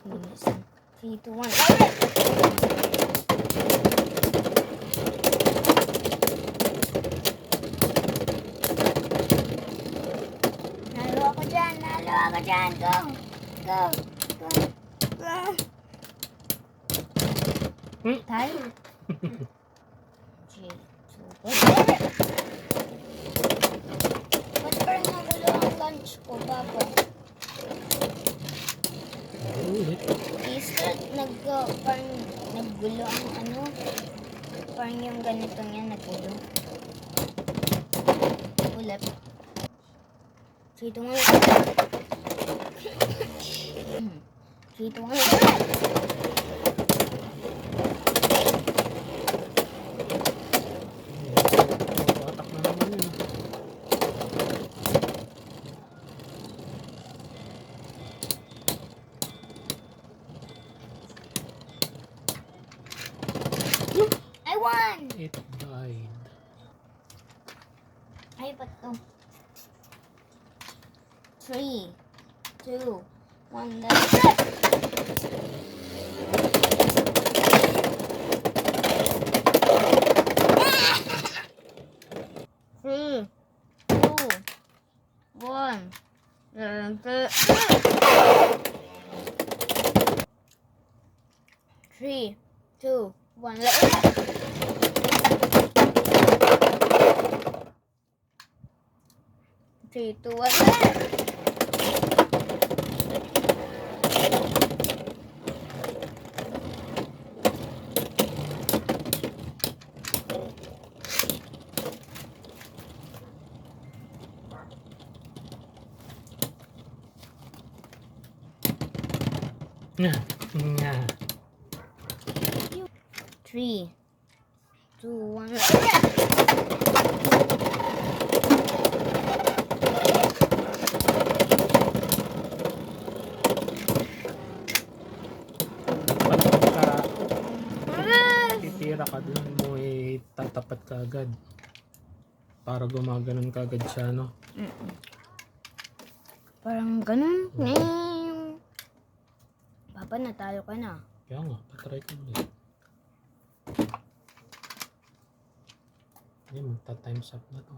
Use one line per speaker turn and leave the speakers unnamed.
3, 2, 1. Nalo ako dyan. Go. Go. Tayo. 3, 2, 1. Ba't parang nagulo ang lunch ko, Papa? Easter, parang naggulo ang ano. Parang yung ganito niya naggulo. Ulit. 3, 2, 1. 3, 2, 1.
Atak na naman yun.
I won!
It died.
Ay, ba't to? 3, 2, 1, let's go! 3, 2, 1, let's go! 3, 2, 1, let's go! 3, 2, 1,
Nga.
3, 2, 1,
Titira ka dun mo tatapat ka agad para gumaganon ka agad siya, no?
parang ganun. Papa, natalo ka na.
Kaya nga, patry ka ulit. Hindi, magta-times up na to.